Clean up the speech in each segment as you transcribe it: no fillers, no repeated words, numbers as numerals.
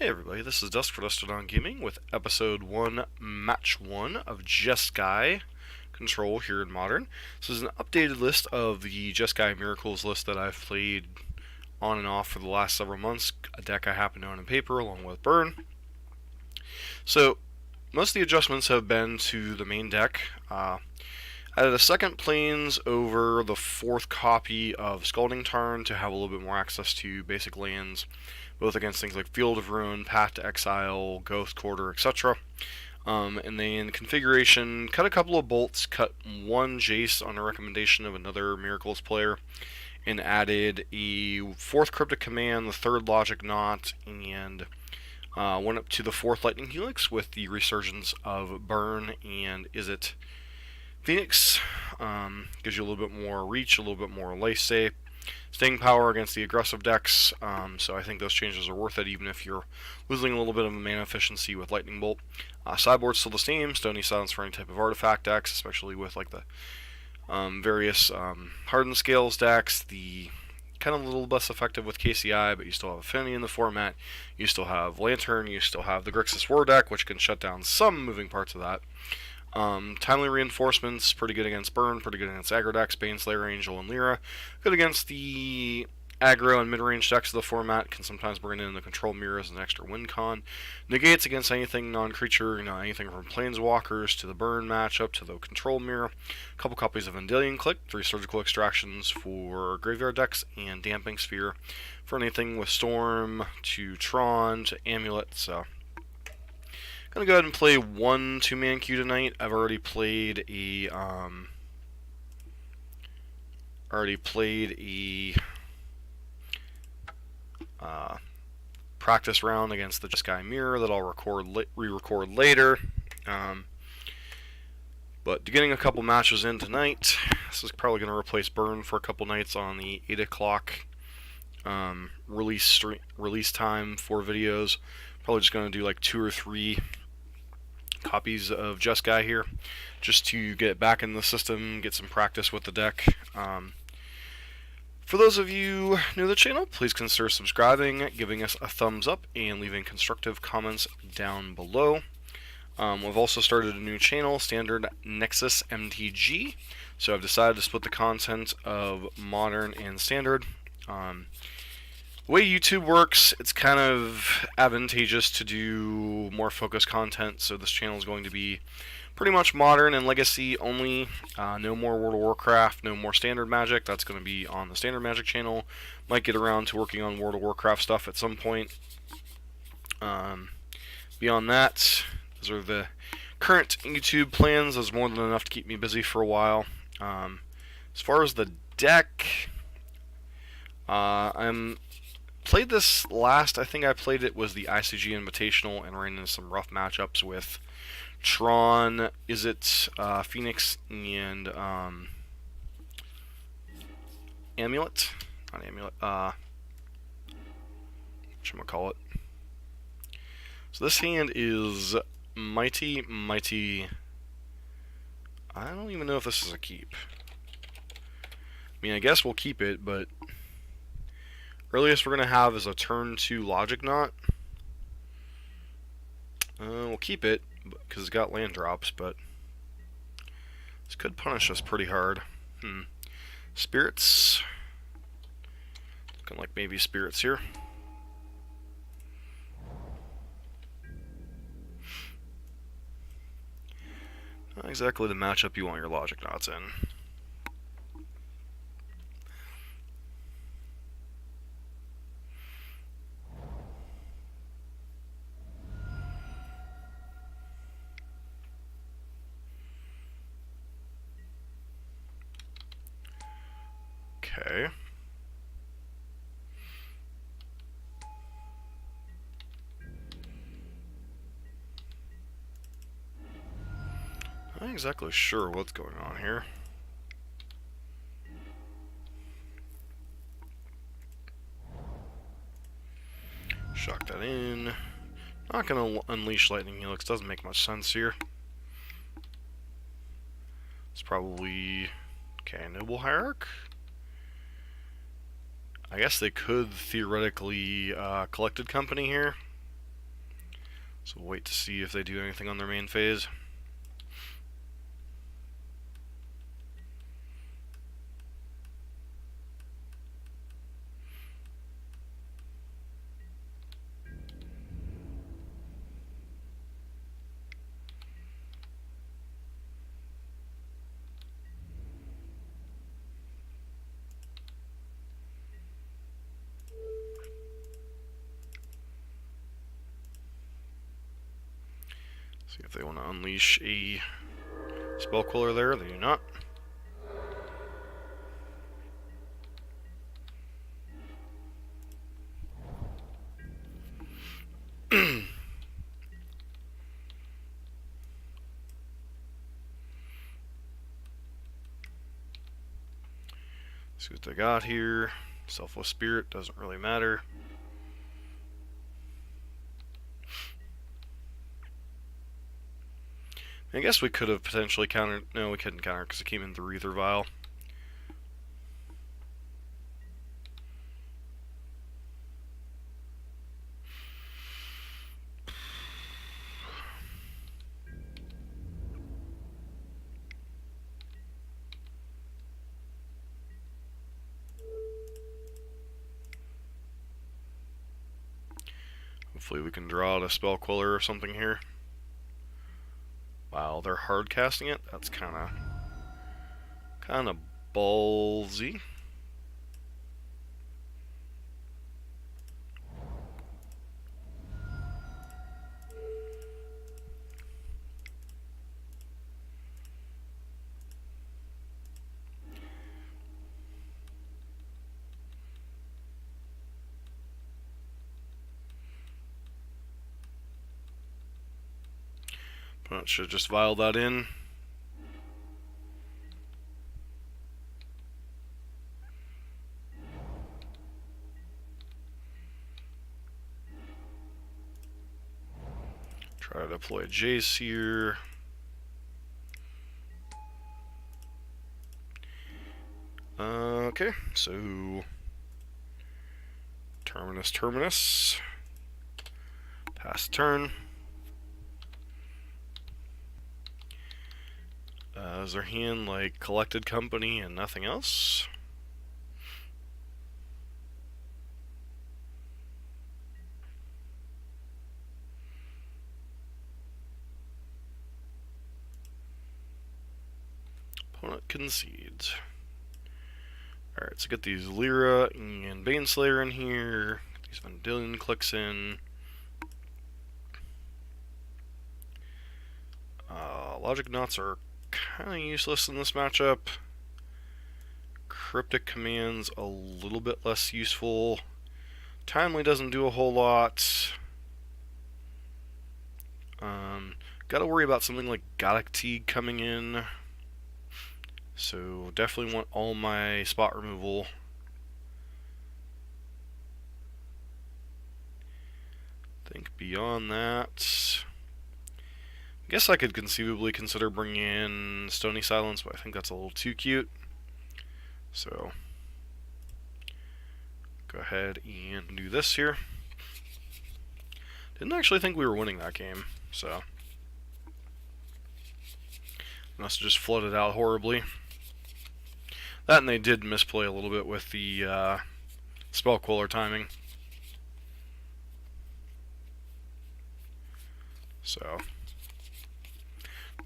Hey everybody, this is Dusk for Dustodon Gaming with episode 1, match 1 of Jeskai Control here in Modern. This is an updated list of the Jeskai Miracles list that I've played on and off for the last several months, a deck I happen to own in paper along with Burn. So, most of the adjustments have been to the main deck. I added a second Plains over the fourth copy of Scalding Tarn to have a little bit more access to basic lands, both against things like Field of Ruin, Path to Exile, Ghost Quarter, etc. And then configuration, cut a couple of bolts, cut one Jace on a recommendation of another Miracles player, and added a fourth Cryptic Command, the third Logic Knot, and went up to the fourth Lightning Helix with the resurgence of Burn and Izzet Phoenix. Gives you a little bit more reach, a little bit more lifestay, staying power against the aggressive decks, so I think those changes are worth it even if you're losing a little bit of mana efficiency with Lightning Bolt. Sideboard's still the same, Stony Silence for any type of artifact decks, especially with like the various Hardened Scales decks, the kind of a little less effective with KCI, but you still have Affinity in the format, you still have Lantern, you still have the Grixis War deck, which can shut down some moving parts of that. Timely Reinforcements, pretty good against Burn, pretty good against aggro decks, Baneslayer, Angel, and Lyra. Good against the aggro and mid-range decks of the format, can sometimes bring in the Control Mirror as an extra win con. Negates against anything non-creature, anything from Planeswalkers to the Burn matchup to the Control Mirror. A couple copies of Vendilion Click, 3 Surgical Extractions for graveyard decks, and Damping Sphere for anything with Storm to Tron to Amulet, so gonna go ahead and play one 2-man queue tonight. I've already played a practice round against the Jeskai Mirror that I'll re-record later. But getting a couple matches in tonight. This is probably gonna replace Burn for a couple nights on the 8 o'clock release time for videos. Probably just gonna do like 2 or 3 copies of Jeskai here, just to get it back in the system, get some practice with the deck. For those of you new to the channel, please consider subscribing, giving us a thumbs up, and leaving constructive comments down below. We've also started a new channel, Standard Nexus MTG, so I've decided to split the content of Modern and Standard. The way YouTube works, it's kind of advantageous to do more focused content, so this channel is going to be pretty much Modern and Legacy only. No more World of Warcraft, no more Standard Magic. That's going to be on the Standard Magic channel. Might get around to working on World of Warcraft stuff at some point. Beyond that, those are the current YouTube plans. There's more than enough to keep me busy for a while. As far as the deck, I'm played this last, I think I played it was the ICG Invitational and ran into some rough matchups with Tron, Izzet, Phoenix, and Amulet. Not Amulet, whatchamacallit. So this hand is mighty. I don't even know if this is a keep. I mean, I guess we'll keep it, but earliest we're going to have is a turn 2 Logic Knot. We'll keep it, because it's got land drops, but this could punish us pretty hard. Spirits. Looking like maybe Spirits here. Not exactly the matchup you want your Logic Knots in. Okay. Not exactly sure what's going on here. Shock that in. Not gonna unleash Lightning Helix, doesn't make much sense here. It's probably, okay, Noble Hierarch. I guess they could theoretically Collected Company here. So we'll wait to see if they do anything on their main phase. See if they want to unleash a spell queller there. They do not. See what they got here. Selfless Spirit, doesn't really matter. I guess we could have potentially countered. No, we couldn't counter because it came in through Ether Vial. Hopefully we can draw out a spell queller or something here. Wow, they're hard casting it? That's kinda ballsy. But should just vial that in. Try to deploy Jace here. Okay, so Terminus. Pass turn. Is their hand like Collected Company and nothing else? Opponent concedes. Alright, so get these Lyra and Baneslayer in here. Get these Vendilion clicks in. Logic Knots are kind of useless in this matchup. Cryptic Commands a little bit less useful. Timely doesn't do a whole lot. Gotta worry about something like Galactique coming in. So definitely want all my spot removal. Think beyond that. I guess I could conceivably consider bringing in Stony Silence, but I think that's a little too cute. So go ahead and do this here. Didn't actually think we were winning that game, so must have just flooded out horribly. That, and they did misplay a little bit with the spell queller timing. So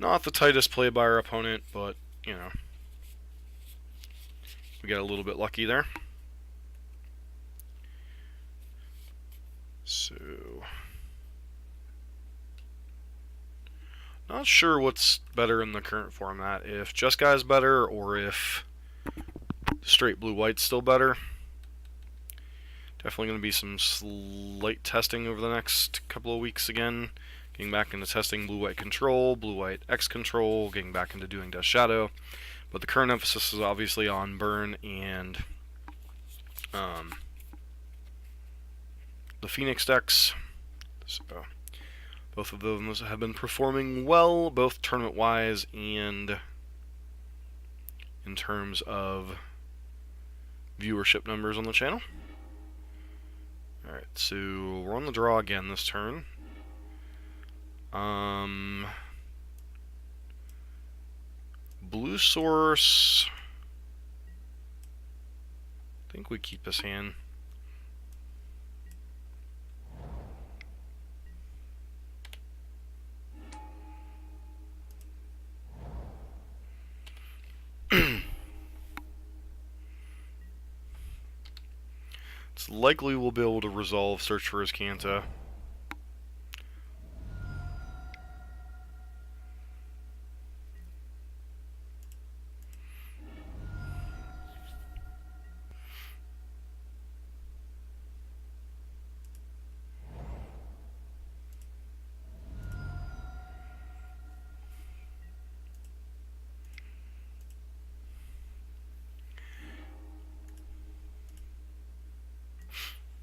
not the tightest play by our opponent, but you know, we got a little bit lucky there. So not sure what's better in the current format, if Jeskai is better or if straight blue-white's still better. Definitely going to be some slight testing over the next couple of weeks again. Getting back into testing blue-white control, blue-white X control, getting back into doing Death Shadow. But the current emphasis is obviously on burn and the Phoenix decks. So both of those have been performing well, both tournament-wise and in terms of viewership numbers on the channel. Alright, so we're on the draw again this turn. Blue source. I think we keep his hand. It's likely we'll be able to resolve search for his Kanta.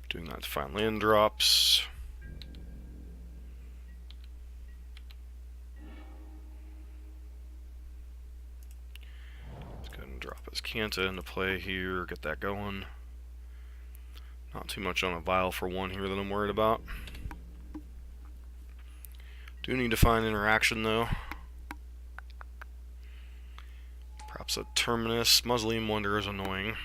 Doing that to find land drops. Let's go ahead and drop his Kanta into play here, get that going. Not too much on a vial for one here that I'm worried about. Do need to find interaction though. Perhaps a Terminus. Mausoleum Wonder is annoying.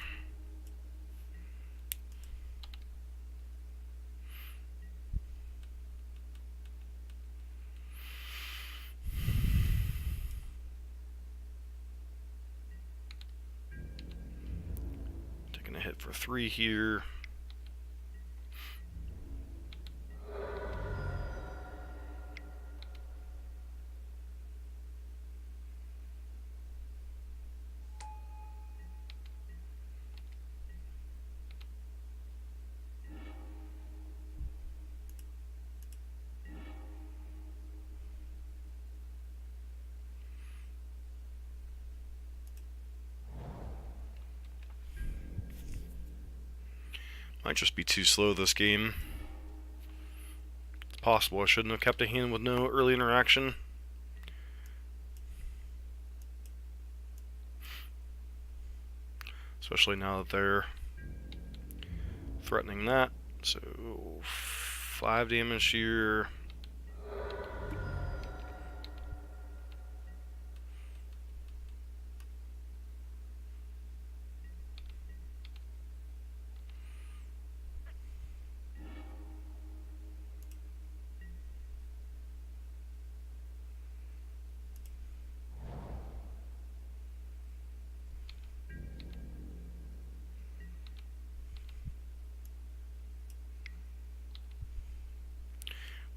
Taking a hit for 3 here. Might just be too slow this game. It's possible I shouldn't have kept a hand with no early interaction. Especially now that they're threatening that. So 5 damage here.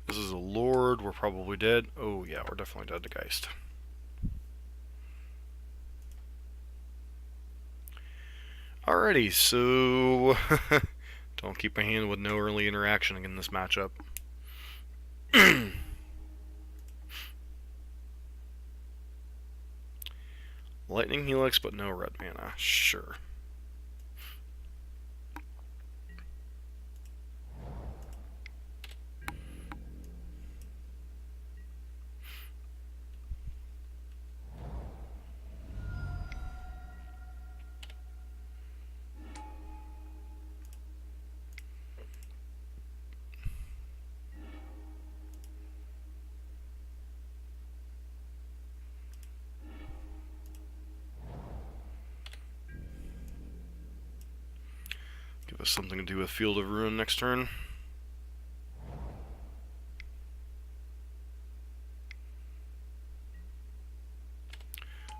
This is a Lord, we're probably dead. Oh yeah, we're definitely dead to Geist. Alrighty, so don't keep my hand with no early interaction in this matchup. Lightning Helix, but no red mana. Sure. Give us something to do with Field of Ruin next turn.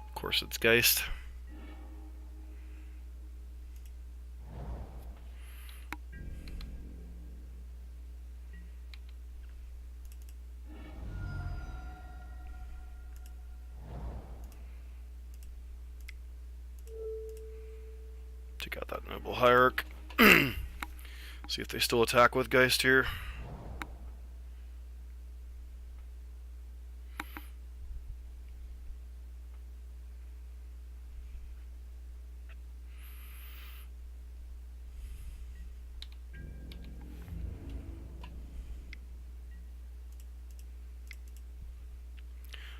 Of course it's Geist. Take out that Noble Hierarch. See if they still attack with Geist here.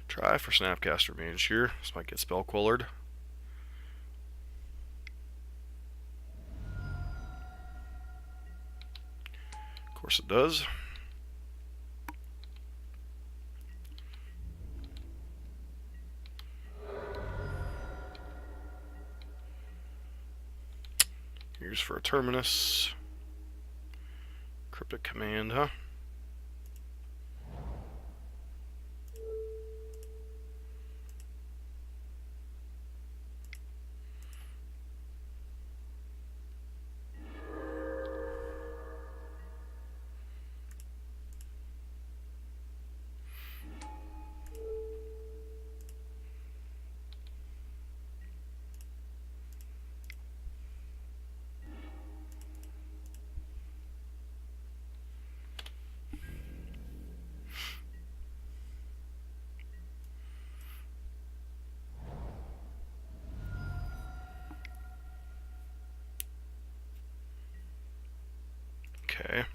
Try for Snapcaster Mage here. This might get Spell Quellered. Of course it does. use for a terminus. Cryptic command, huh? Okay.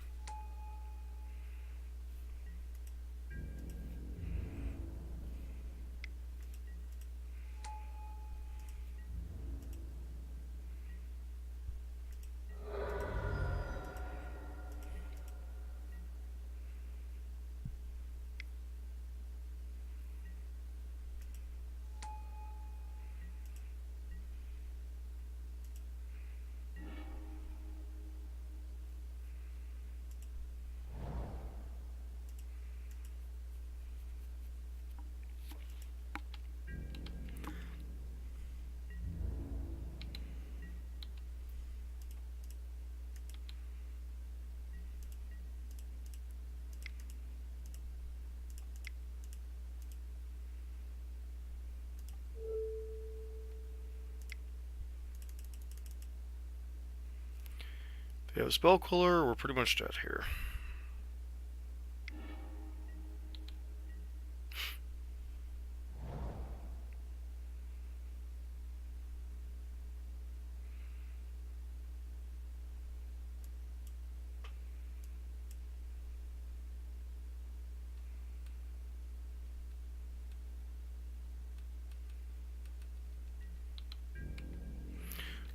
If we have a spell cooler, we're pretty much dead here.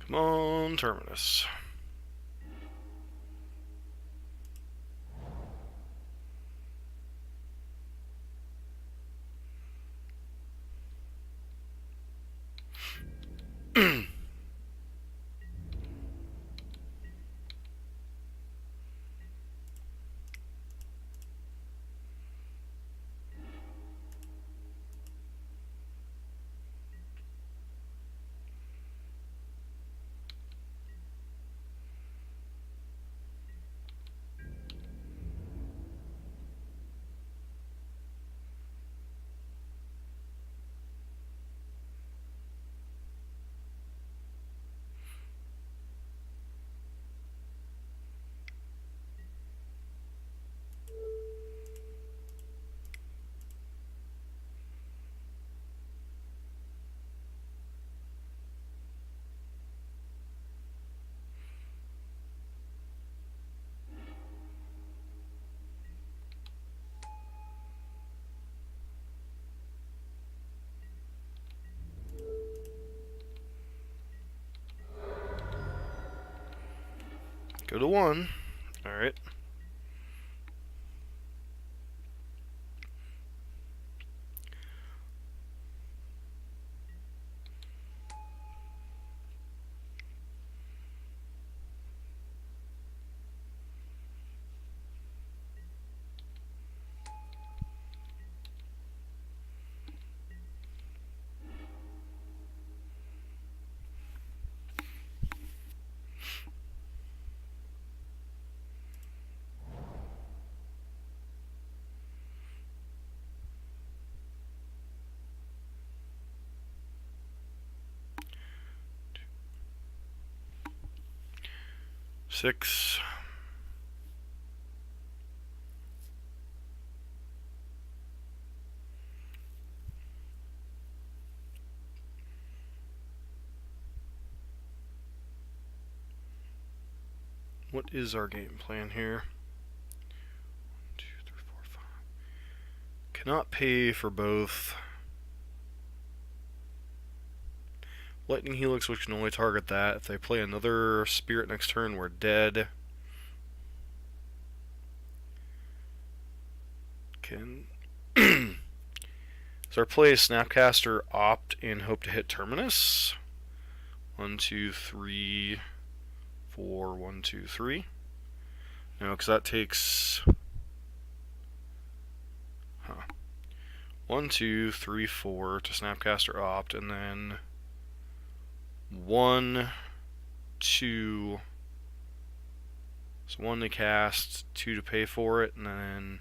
Come on, terminus. Go to 1. Alright. Six. What is our game plan here? 1, 2, 3, 4, 5. Cannot pay for both. Lightning Helix, which can only target that. If they play another spirit next turn, we're dead. Can so our play is Snapcaster, Opt, and hope to hit Terminus. 1, 2, 3, 4, 1, 2, 3. No, because that takes 1, 2, 3, 4 to Snapcaster Opt, and then 1, 2. So 1 to cast, 2 to pay for it, and then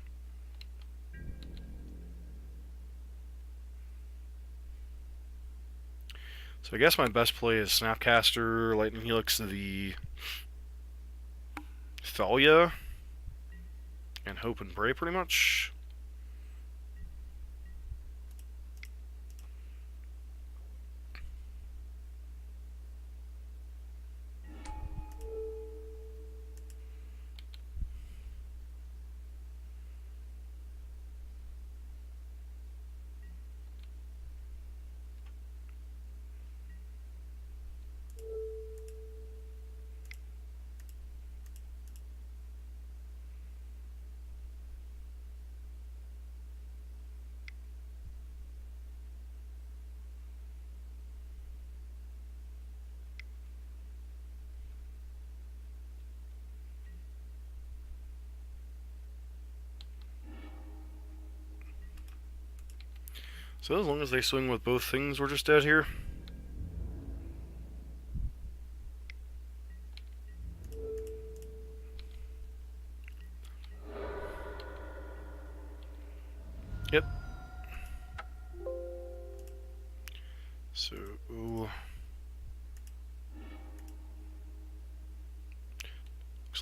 so I guess my best play is Snapcaster, Lightning Helix, the Thalia, and Hope and Pray pretty much. So as long as they swing with both things, we're just dead here. Yep. So, looks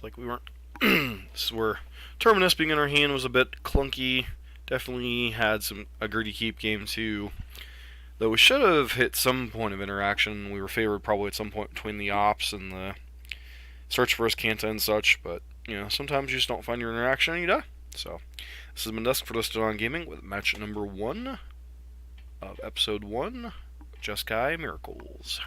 like we weren't. This is where Terminus being in our hand was a bit clunky. Definitely had a greedy keep game too. Though we should have hit some point of interaction. We were favored probably at some point between the ops and the search for his Kanta and such. But you know, sometimes you just don't find your interaction and you die. So this has been Dusk for Listed on Gaming with match number 1 of episode 1, Jeskai Miracles.